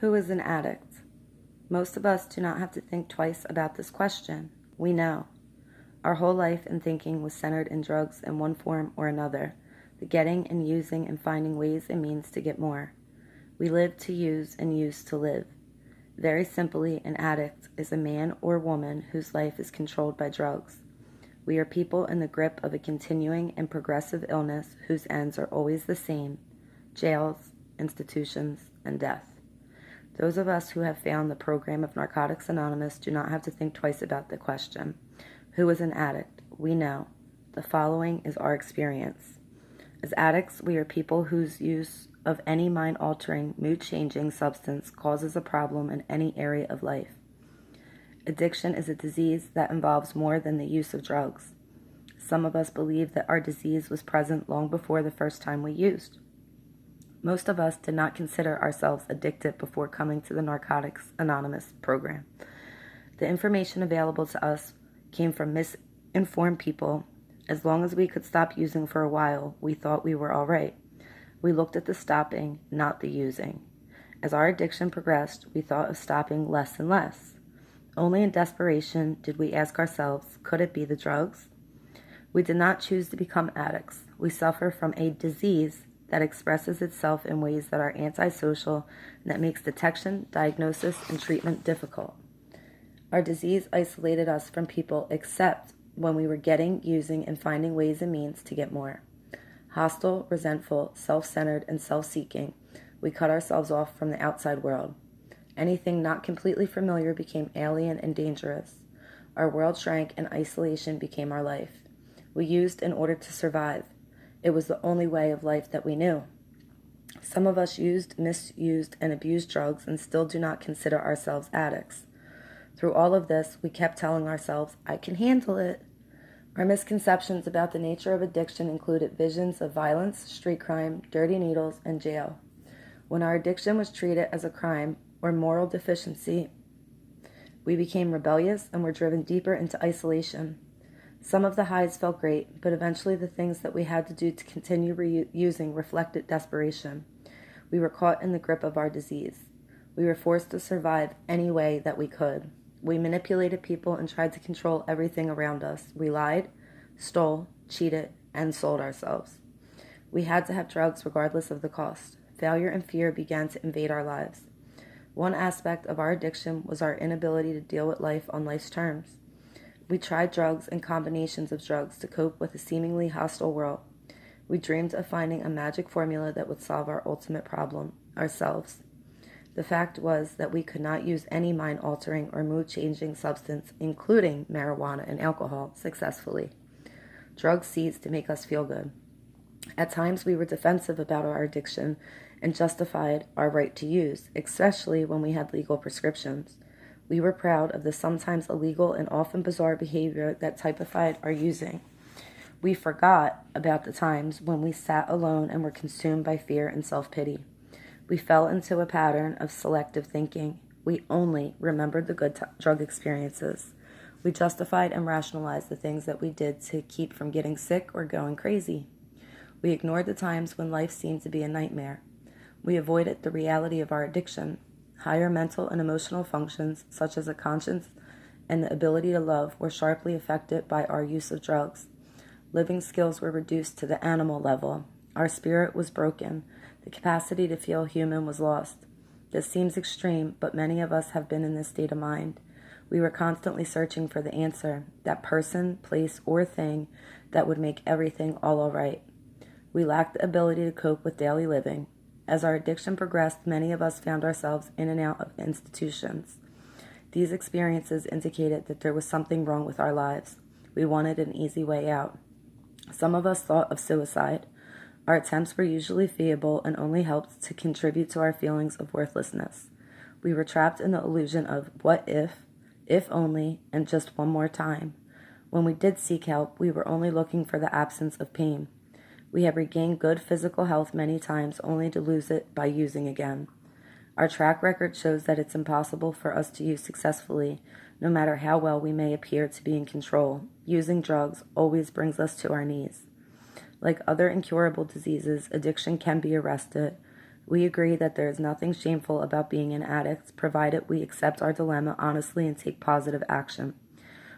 Who is an addict? Most of us do not have to think twice about this question. We know. Our whole life and thinking was centered in drugs in one form or another, the getting and using and finding ways and means to get more. We live to use and use to live. Very simply, an addict is a man or woman whose life is controlled by drugs. We are people in the grip of a continuing and progressive illness whose ends are always the same: jails, institutions, and death. Those of us who have found the program of Narcotics Anonymous do not have to think twice about the question. Who is an addict? We know. The following is our experience. As addicts, we are people whose use of any mind-altering, mood-changing substance causes a problem in any area of life. Addiction is a disease that involves more than the use of drugs. Some of us believe that our disease was present long before the first time we used. Most of us did not consider ourselves addicted before coming to the Narcotics Anonymous program. The information available to us came from misinformed people. As long as we could stop using for a while, we thought we were all right. We looked at the stopping, not the using. As our addiction progressed, we thought of stopping less and less. Only in desperation did we ask ourselves, could it be the drugs? We did not choose to become addicts. We suffer from a disease that expresses itself in ways that are antisocial and that makes detection, diagnosis, and treatment difficult. Our disease isolated us from people except when we were getting, using, and finding ways and means to get more. Hostile, resentful, self-centered, and self-seeking, we cut ourselves off from the outside world. Anything not completely familiar became alien and dangerous. Our world shrank and isolation became our life. We used in order to survive. It was the only way of life that we knew. Some of us used, misused, and abused drugs and still do not consider ourselves addicts. Through all of this, we kept telling ourselves, I can handle it. Our misconceptions about the nature of addiction included visions of violence, street crime, dirty needles, and jail. When our addiction was treated as a crime or moral deficiency, we became rebellious and were driven deeper into isolation. Some of the highs felt great, but eventually the things that we had to do to continue using reflected desperation. We were caught in the grip of our disease. We were forced to survive any way that we could. We manipulated people and tried to control everything around us. We lied, stole, cheated, and sold ourselves. We had to have drugs regardless of the cost. Failure and fear began to invade our lives. One aspect of our addiction was our inability to deal with life on life's terms. We tried drugs and combinations of drugs to cope with a seemingly hostile world. We dreamed of finding a magic formula that would solve our ultimate problem, ourselves. The fact was that we could not use any mind-altering or mood-changing substance, including marijuana and alcohol, successfully. Drugs ceased to make us feel good. At times we were defensive about our addiction and justified our right to use, especially when we had legal prescriptions. We were proud of the sometimes illegal and often bizarre behavior that typified our using. We forgot about the times when we sat alone and were consumed by fear and self-pity. We fell into a pattern of selective thinking. We only remembered the good drug experiences. We justified and rationalized the things that we did to keep from getting sick or going crazy. We ignored the times when life seemed to be a nightmare. We avoided the reality of our addiction. Higher mental and emotional functions, such as a conscience and the ability to love, were sharply affected by our use of drugs. Living skills were reduced to the animal level. Our spirit was broken. The capacity to feel human was lost. This seems extreme, but many of us have been in this state of mind. We were constantly searching for the answer, that person, place, or thing that would make everything all right. We lacked the ability to cope with daily living. As our addiction progressed, many of us found ourselves in and out of institutions. These experiences indicated that there was something wrong with our lives. We wanted an easy way out. Some of us thought of suicide. Our attempts were usually feeble and only helped to contribute to our feelings of worthlessness. We were trapped in the illusion of what if only, and just one more time. When we did seek help, we were only looking for the absence of pain. We have regained good physical health many times only to lose it by using again. Our track record shows that it's impossible for us to use successfully, no matter how well we may appear to be in control. Using drugs always brings us to our knees. Like other incurable diseases, addiction can be arrested. We agree that there is nothing shameful about being an addict, provided we accept our dilemma honestly and take positive action.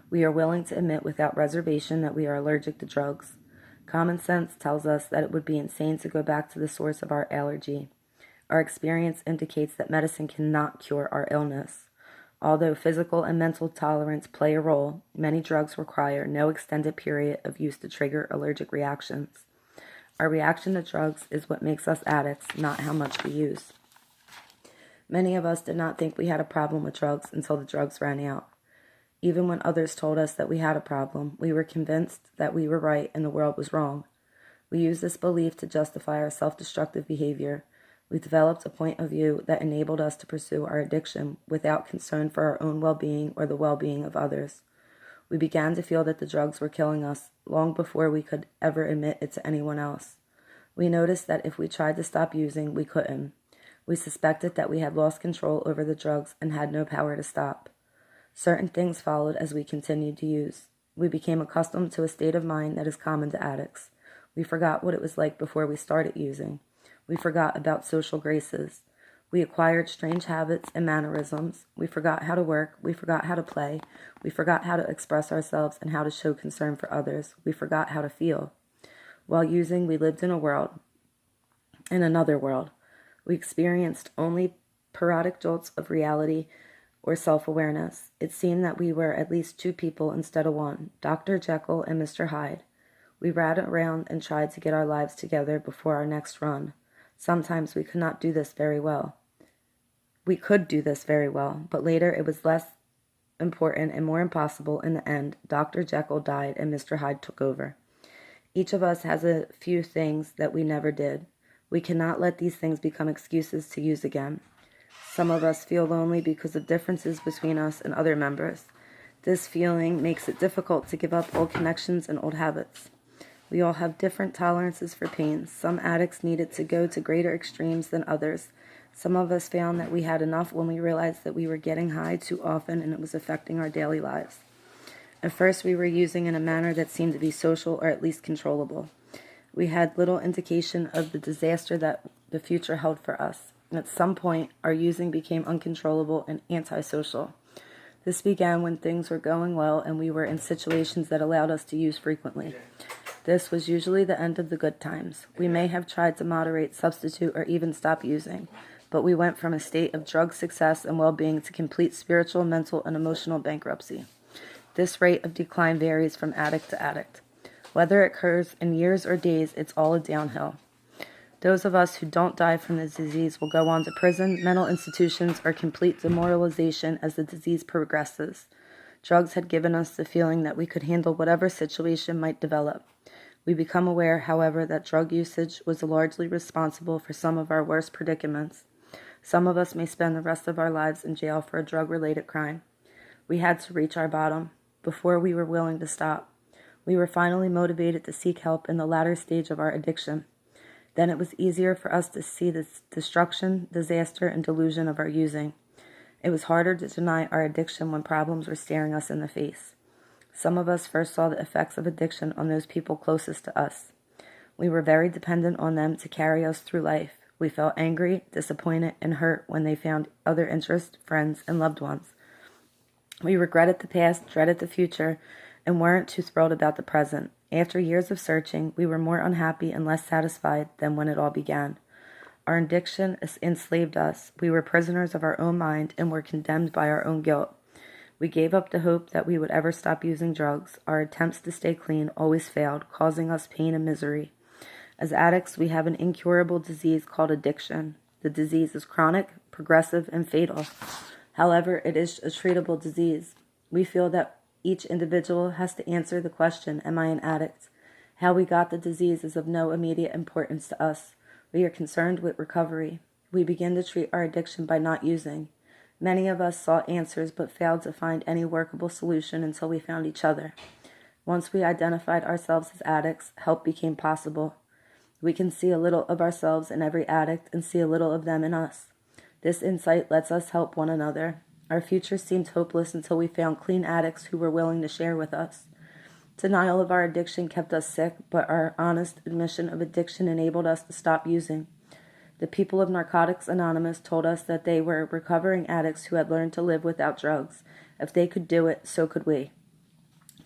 We are willing to admit without reservation that we are allergic to drugs. Common sense tells us that it would be insane to go back to the source of our allergy. Our experience indicates that medicine cannot cure our illness. Although physical and mental tolerance play a role, many drugs require no extended period of use to trigger allergic reactions. Our reaction to drugs is what makes us addicts, not how much we use. Many of us did not think we had a problem with drugs until the drugs ran out. Even when others told us that we had a problem, we were convinced that we were right and the world was wrong. We used this belief to justify our self-destructive behavior. We developed a point of view that enabled us to pursue our addiction without concern for our own well-being or the well-being of others. We began to feel that the drugs were killing us long before we could ever admit it to anyone else. We noticed that if we tried to stop using, we couldn't. We suspected that we had lost control over the drugs and had no power to stop. Certain things followed as we continued to use. We became accustomed to a state of mind that is common to addicts. We forgot what it was like before we started using. We forgot about social graces. We acquired strange habits and mannerisms. We forgot how to work. We forgot how to play. We forgot how to express ourselves and how to show concern for others. We forgot how to feel. While using, we lived in another world. We experienced only periodic jolts of reality or self-awareness. It seemed that we were at least two people instead of one, Dr. Jekyll and Mr. Hyde. We ran around and tried to get our lives together before our next run. Sometimes we could not do this very well. We could do this very well, but later it was less important and more impossible. In the end, Dr. Jekyll died and Mr. Hyde took over. Each of us has a few things that we never did. We cannot let these things become excuses to use again. Some of us feel lonely because of differences between us and other members. This feeling makes it difficult to give up old connections and old habits. We all have different tolerances for pain. Some addicts needed to go to greater extremes than others. Some of us found that we had enough when we realized that we were getting high too often and it was affecting our daily lives. At first, we were using in a manner that seemed to be social or at least controllable. We had little indication of the disaster that the future held for us. At some point, our using became uncontrollable and antisocial. This began when things were going well and we were in situations that allowed us to use frequently. This was usually the end of the good times. We may have tried to moderate, substitute, or even stop using, but we went from a state of drug success and well-being to complete spiritual, mental, and emotional bankruptcy. This rate of decline varies from addict to addict. Whether it occurs in years or days, it's all a downhill. Those of us who don't die from the disease will go on to prison, mental institutions, or complete demoralization as the disease progresses. Drugs had given us the feeling that we could handle whatever situation might develop. We become aware, however, that drug usage was largely responsible for some of our worst predicaments. Some of us may spend the rest of our lives in jail for a drug-related crime. We had to reach our bottom before we were willing to stop. We were finally motivated to seek help in the latter stage of our addiction. Then it was easier for us to see the destruction, disaster, and delusion of our using. It was harder to deny our addiction when problems were staring us in the face. Some of us first saw the effects of addiction on those people closest to us. We were very dependent on them to carry us through life. We felt angry, disappointed, and hurt when they found other interests, friends, and loved ones. We regretted the past, dreaded the future, and weren't too thrilled about the present. After years of searching, we were more unhappy and less satisfied than when it all began. Our addiction enslaved us. We were prisoners of our own mind and were condemned by our own guilt. We gave up the hope that we would ever stop using drugs. Our attempts to stay clean always failed, causing us pain and misery. As addicts, we have an incurable disease called addiction. The disease is chronic, progressive, and fatal. However, it is a treatable disease. We feel that each individual has to answer the question, am I an addict? How we got the disease is of no immediate importance to us. We are concerned with recovery. We begin to treat our addiction by not using. Many of us sought answers but failed to find any workable solution until we found each other. Once we identified ourselves as addicts, help became possible. We can see a little of ourselves in every addict and see a little of them in us. This insight lets us help one another. Our future seemed hopeless until we found clean addicts who were willing to share with us. Denial of our addiction kept us sick, but our honest admission of addiction enabled us to stop using. The people of Narcotics Anonymous told us that they were recovering addicts who had learned to live without drugs. If they could do it, so could we.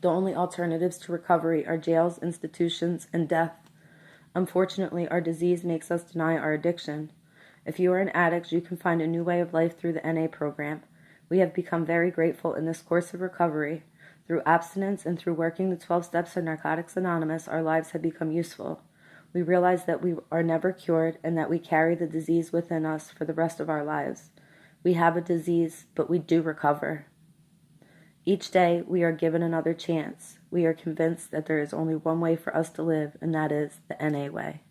The only alternatives to recovery are jails, institutions, and death. Unfortunately, our disease makes us deny our addiction. If you are an addict, you can find a new way of life through the NA program. We have become very grateful in this course of recovery. Through abstinence and through working the 12 steps of Narcotics Anonymous, our lives have become useful. We realize that we are never cured and that we carry the disease within us for the rest of our lives. We have a disease, but we do recover. Each day, we are given another chance. We are convinced that there is only one way for us to live, and that is the NA way.